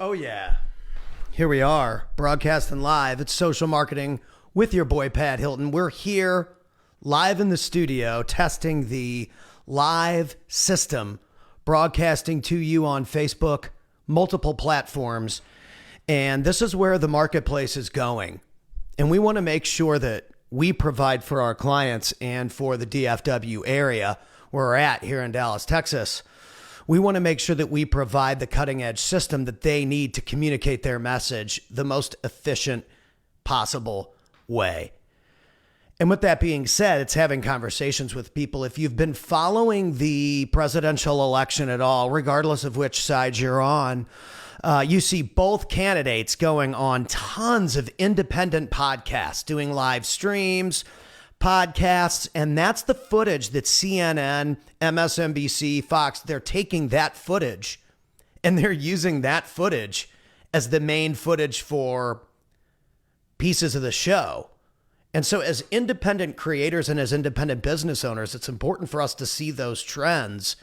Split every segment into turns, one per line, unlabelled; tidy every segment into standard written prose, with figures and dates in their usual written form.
Oh, yeah. Here we are, broadcasting live. It's Social Marketing with your boy, Pat Hilton. We're here live in the studio testing the live system, broadcasting to you on Facebook, multiple platforms. And this is where the marketplace is going. And we want to make sure that we provide for our clients and for the DFW area where we're at here in Dallas, Texas. We want to make sure that we provide the cutting edge system that they need to communicate their message the most efficient possible way. And with that being said, it's having conversations with people. If you've been following the presidential election at all, regardless of which side you're on, you see both candidates going on tons of independent podcasts, doing live streams, podcasts, and that's the footage that CNN, MSNBC, Fox, they're taking that footage and they're using that footage as the main footage for pieces of the show. And so as independent creators and as independent business owners, it's important for us to see those trends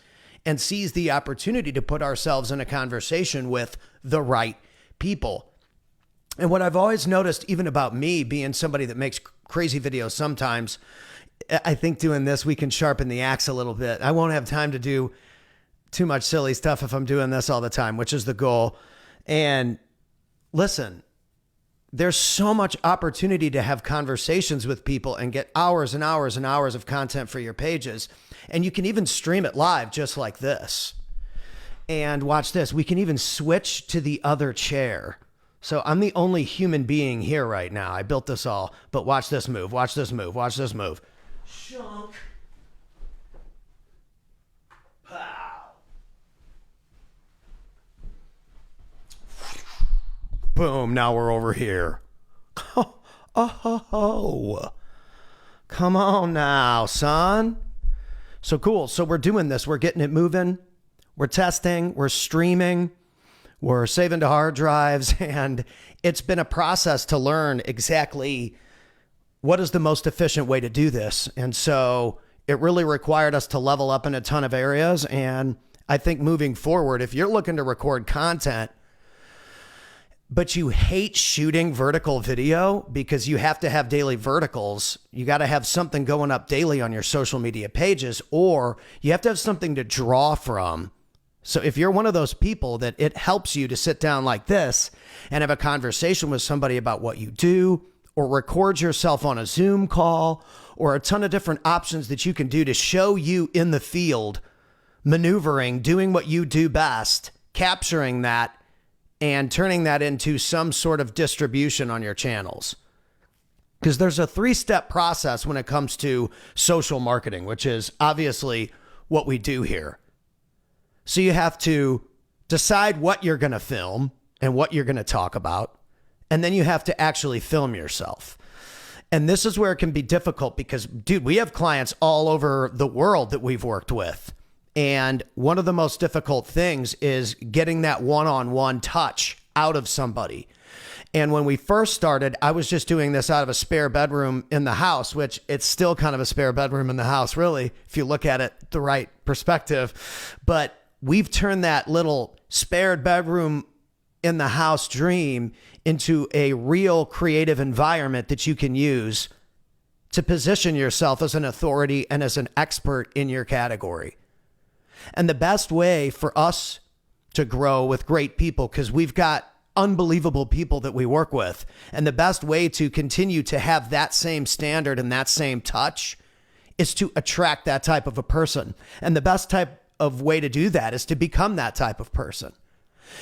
and seize the opportunity to put ourselves in a conversation with the right people. And what I've always noticed, even about me being somebody that makes crazy videos sometimes, I think doing this, we can sharpen the axe a little bit. I won't have time to do too much silly stuff if I'm doing this all the time, which is the goal. And listen, there's so much opportunity to have conversations with people and get hours and hours and hours of content for your pages. And you can even stream it live just like this. And watch this. We can even switch to the other chair. So I'm the only human being here right now. I built this all, but watch this move, watch this move, watch this move. Shunk. Pow. Boom, now we're over here. Oh. Come on now, son. So cool. So we're doing this. We're getting it moving. We're testing. We're streaming. We're saving to hard drives, and it's been a process to learn exactly what is the most efficient way to do this. And so it really required us to level up in a ton of areas. And I think moving forward, if you're looking to record content, but you hate shooting vertical video because you have to have daily verticals, you got to have something going up daily on your social media pages, or you have to have something to draw from. So if you're one of those people that it helps you to sit down like this and have a conversation with somebody about what you do, or record yourself on a Zoom call, or a ton of different options that you can do to show you in the field, maneuvering, doing what you do best, capturing that and turning that into some sort of distribution on your channels. Because there's a 3-step process when it comes to social marketing, which is obviously what we do here. So you have to decide what you're going to film and what you're going to talk about. And then you have to actually film yourself. And this is where it can be difficult because, dude, we have clients all over the world that we've worked with. And one of the most difficult things is getting that one-on-one touch out of somebody. And when we first started, I was just doing this out of a spare bedroom in the house, which it's still kind of a spare bedroom in the house, really, if you look at it the right perspective. But we've turned that little spared bedroom in the house dream into a real creative environment that you can use to position yourself as an authority and as an expert in your category. And the best way for us to grow with great people, because we've got unbelievable people that we work with, and the best way to continue to have that same standard and that same touch is to attract that type of a person. And the best type of way to do that is to become that type of person.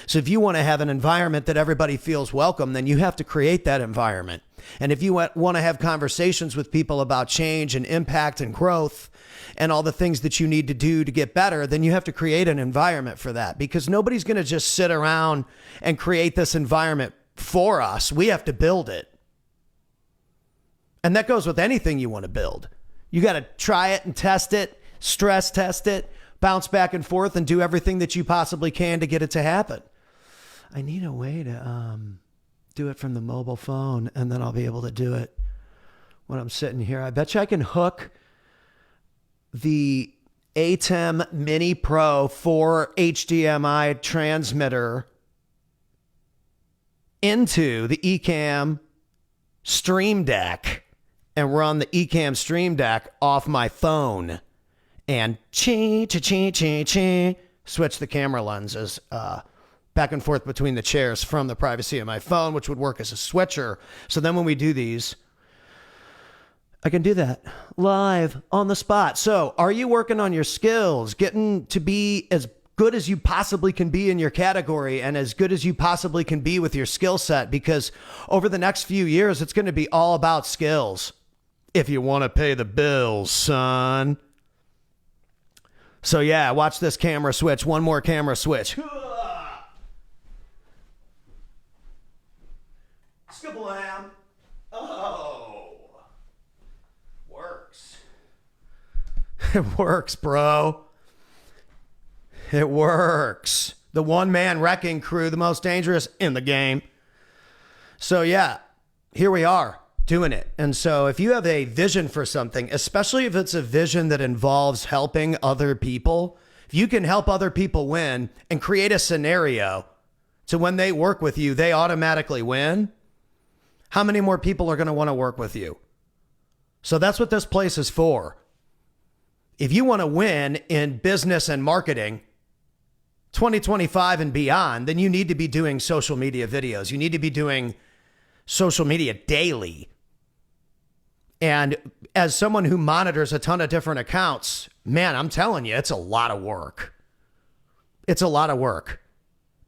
So if you want to have an environment that everybody feels welcome, then you have to create that environment. And if you want to have conversations with people about change and impact and growth and all the things that you need to do to get better, then you have to create an environment for that, because nobody's going to just sit around and create this environment for us. We have to build it. And that goes with anything you want to build. You got to try it and test it, stress test it, bounce back and forth, and do everything that you possibly can to get it to happen. I need a way to do it from the mobile phone, and then I'll be able to do it when I'm sitting here. I bet you I can hook the ATEM Mini Pro 4 HDMI transmitter into the Ecamm Stream Deck and run the Ecamm Stream Deck off my phone and switch the camera lenses back and forth between the chairs from the privacy of my phone, which would work as a switcher. So then when we do these, I can do that live on the spot. So are you working on your skills, getting to be as good as you possibly can be in your category and as good as you possibly can be with your skill set? Because over the next few years, it's going to be all about skills if you want to pay the bills, son. So yeah, watch this camera switch. One more camera switch. Skiblam. Oh. Works. It works, bro. It works. The one-man wrecking crew, the most dangerous in the game. So yeah, here we are doing it. And so if you have a vision for something, especially if it's a vision that involves helping other people, if you can help other people win and create a scenario so when they work with you, they automatically win, how many more people are going to want to work with you? So that's what this place is for. If you want to win in business and marketing 2025 and beyond, then you need to be doing social media videos. You need to be doing social media daily. And as someone who monitors a ton of different accounts, man, I'm telling you, it's a lot of work. It's a lot of work.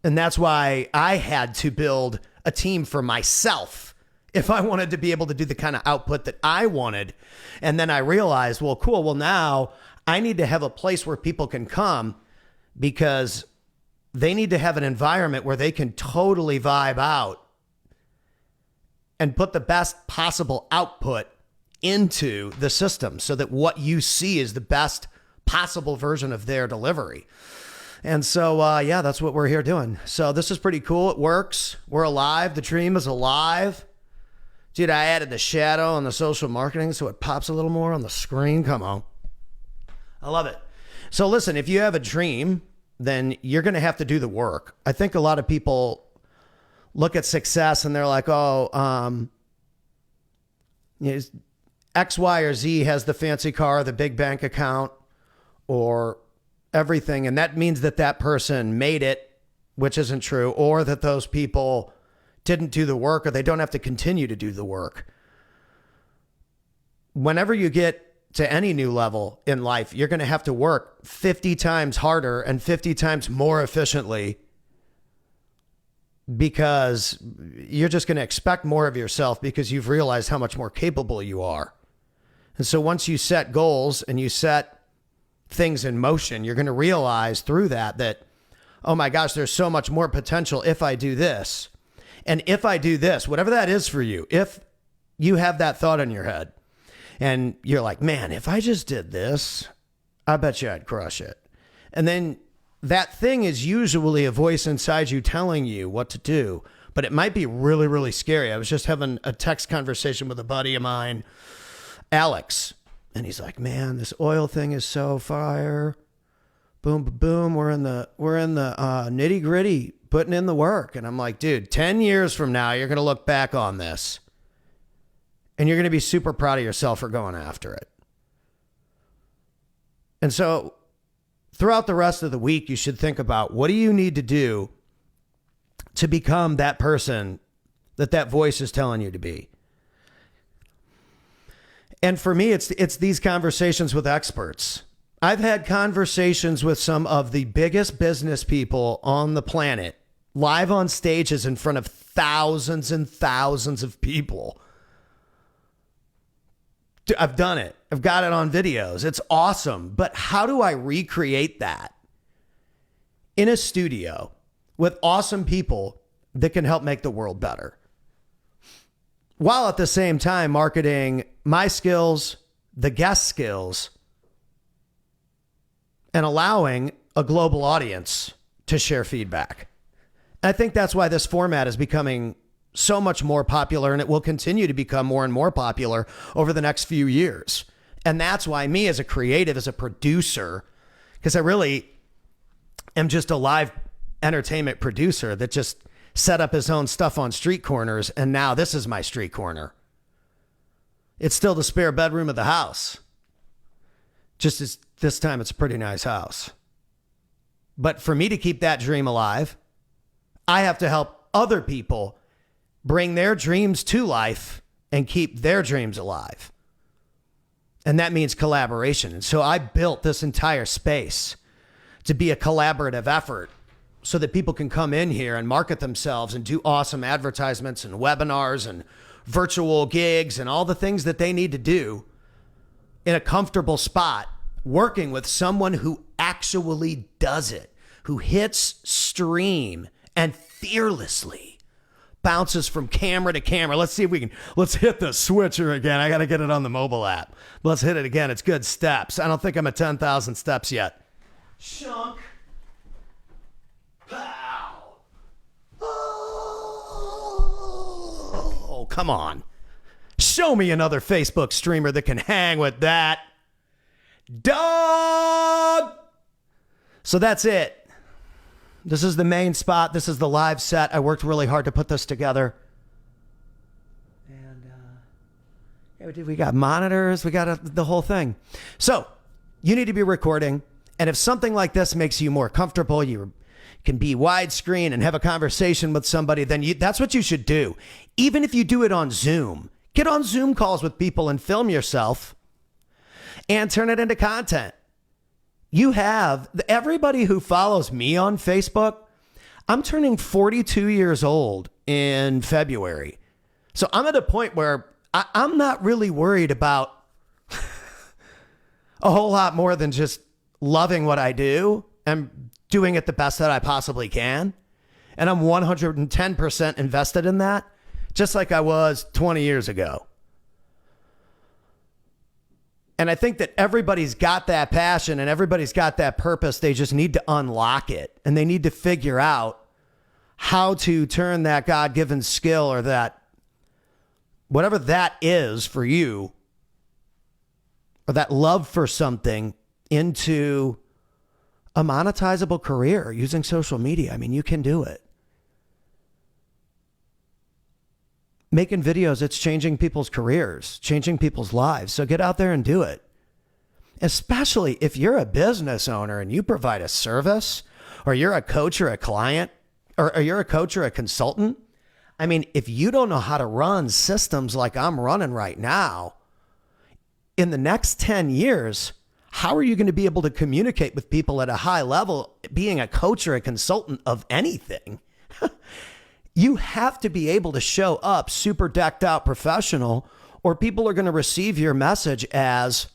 And that's why I had to build a team for myself if I wanted to be able to do the kind of output that I wanted. And then I realized, well, cool. Well, now I need to have a place where people can come because they need to have an environment where they can totally vibe out and put the best possible output into the system so that what you see is the best possible version of their delivery. And so, yeah, that's what we're here doing. So this is pretty cool. It works. We're alive. The dream is alive. Dude, I added the shadow on the social marketing so it pops a little more on the screen. Come on. I love it. So listen, if you have a dream, then you're going to have to do the work. I think a lot of people look at success and they're like, oh, X, Y, or Z has the fancy car, the big bank account, or everything. And that means that that person made it, which isn't true, or that those people didn't do the work or they don't have to continue to do the work. Whenever you get to any new level in life, you're going to have to work 50 times harder and 50 times more efficiently because you're just going to expect more of yourself because you've realized how much more capable you are. And so once you set goals and you set things in motion, you're going to realize through that, oh my gosh, there's so much more potential if I do this. And if I do this, whatever that is for you, if you have that thought in your head and you're like, man, if I just did this, I bet you I'd crush it. And then that thing is usually a voice inside you telling you what to do, but it might be really, really scary. I was just having a text conversation with a buddy of mine, Alex, and he's like, man, this oil thing is so fire. Boom, boom, boom. We're in the nitty gritty, putting in the work. And I'm like, dude, 10 years from now, you're going to look back on this and you're going to be super proud of yourself for going after it. And so throughout the rest of the week, you should think about what do you need to do to become that person that voice is telling you to be. And for me, it's these conversations with experts. I've had conversations with some of the biggest business people on the planet, live on stages in front of thousands and thousands of people. I've done it. I've got it on videos. It's awesome. But how do I recreate that in a studio with awesome people that can help make the world better, while at the same time marketing my skills, the guest skills, and allowing a global audience to share feedback? I think that's why this format is becoming so much more popular, and it will continue to become more and more popular over the next few years. And that's why me as a creative, as a producer, because I really am just a live entertainment producer that just set up his own stuff on street corners, and now this is my street corner. It's still the spare bedroom of the house. Just as this time it's a pretty nice house. But for me to keep that dream alive, I have to help other people bring their dreams to life and keep their dreams alive. And that means collaboration. And so I built this entire space to be a collaborative effort so that people can come in here and market themselves and do awesome advertisements and webinars and virtual gigs and all the things that they need to do in a comfortable spot, working with someone who actually does it, who hits stream and fearlessly bounces from camera to camera. Let's see if we can, let's hit the switcher again. I got to get it on the mobile app. Let's hit it again. It's good steps. I don't think I'm at 10,000 steps yet. Chunk. Pow. Oh, come on. Show me another Facebook streamer that can hang with that. Dog. So that's it. This is the main spot. This is the live set. I worked really hard to put this together. And we got monitors. We got the whole thing. So you need to be recording. And if something like this makes you more comfortable, you can be widescreen and have a conversation with somebody, then that's what you should do. Even if you do it on Zoom, get on Zoom calls with people and film yourself and turn it into content. You have everybody who follows me on Facebook. I'm turning 42 years old in February. So I'm at a point where I'm not really worried about a whole lot more than just loving what I do and doing it the best that I possibly can. And I'm 110% invested in that, just like I was 20 years ago. And I think that everybody's got that passion and everybody's got that purpose. They just need to unlock it, and they need to figure out how to turn that God-given skill or that whatever that is for you, or that love for something, into a monetizable career using social media. I mean, you can do it. Making videos, it's changing people's careers, changing people's lives. So get out there and do it. Especially if you're a business owner and you provide a service, or you're a coach or a client, or you're a coach or a consultant. I mean, if you don't know how to run systems like I'm running right now, in the next 10 years, how are you going to be able to communicate with people at a high level, being a coach or a consultant of anything? You have to be able to show up super decked out professional, or people are going to receive your message as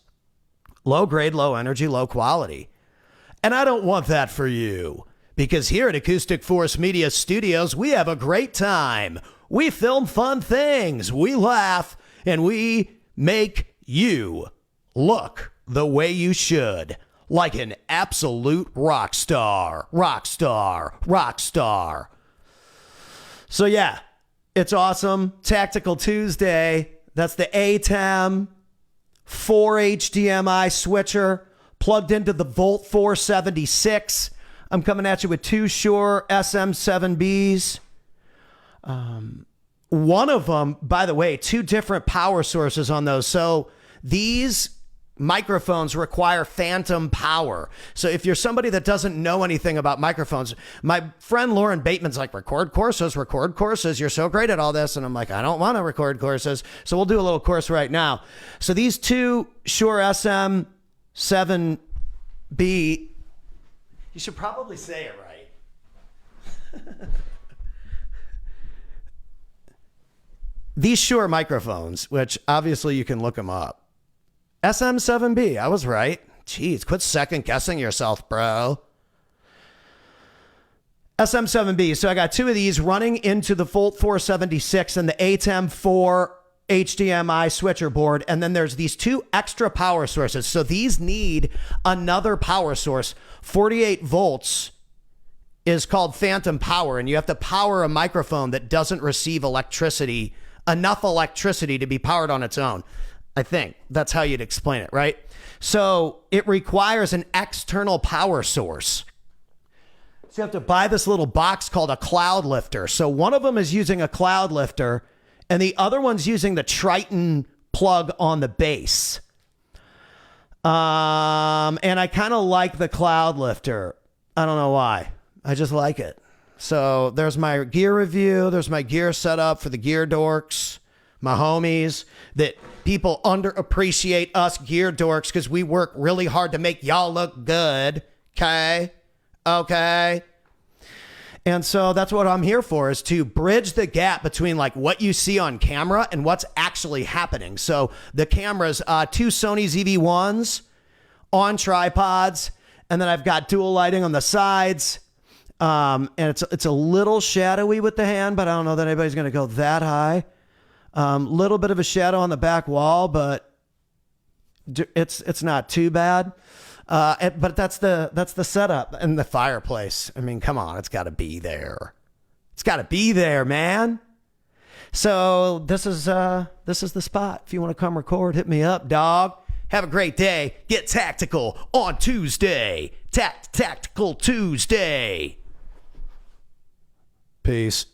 low grade, low energy, low quality. And I don't want that for you, because here at Acoustic Force Media Studios, we have a great time. We film fun things. We laugh, and we make you look the way you should, like an absolute rock star, rock star, rock star. So yeah, it's awesome. Tactical Tuesday. That's the ATEM 4 HDMI switcher plugged into the Volt 476. I'm coming at you with two Shure SM7Bs. One of them, by the way, two different power sources on those. So these microphones require phantom power. So if you're somebody that doesn't know anything about microphones, my friend Lauren Bateman's like, record courses. You're so great at all this. And I'm like, I don't want to record courses. So we'll do a little course right now. So these two Shure SM7B, you should probably say it right. These Shure microphones, which obviously you can look them up. SM7B, I was right. Jeez, quit second guessing yourself, bro. SM7B. So I got two of these running into the Volt 476 and the ATEM 4 HDMI switcher board. And then there's these two extra power sources. So these need another power source. 48 volts is called phantom power. And you have to power a microphone that doesn't receive electricity, enough electricity to be powered on its own. I think that's how you'd explain it, right? So it requires an external power source. So you have to buy this little box called a cloud lifter. So one of them is using a cloud lifter and the other one's using the Triton plug on the base. And I kind of like the cloud lifter. I don't know why. I just like it. So there's my gear review. There's my gear setup for the gear dorks, my homies, that people underappreciate us gear dorks because we work really hard to make y'all look good. Okay. And so that's what I'm here for, is to bridge the gap between like what you see on camera and what's actually happening. So the cameras, 2 Sony ZV-1s on tripods, and then I've got dual lighting on the sides. And it's a little shadowy with the hand, but I don't know that anybody's going to go that high. Little bit of a shadow on the back wall, but it's not too bad. But that's the setup and the fireplace. I mean, come on, it's got to be there. It's got to be there, man. So this is the spot. If you want to come record, hit me up, dog. Have a great day. Get tactical on Tuesday. Tactical Tuesday. Peace.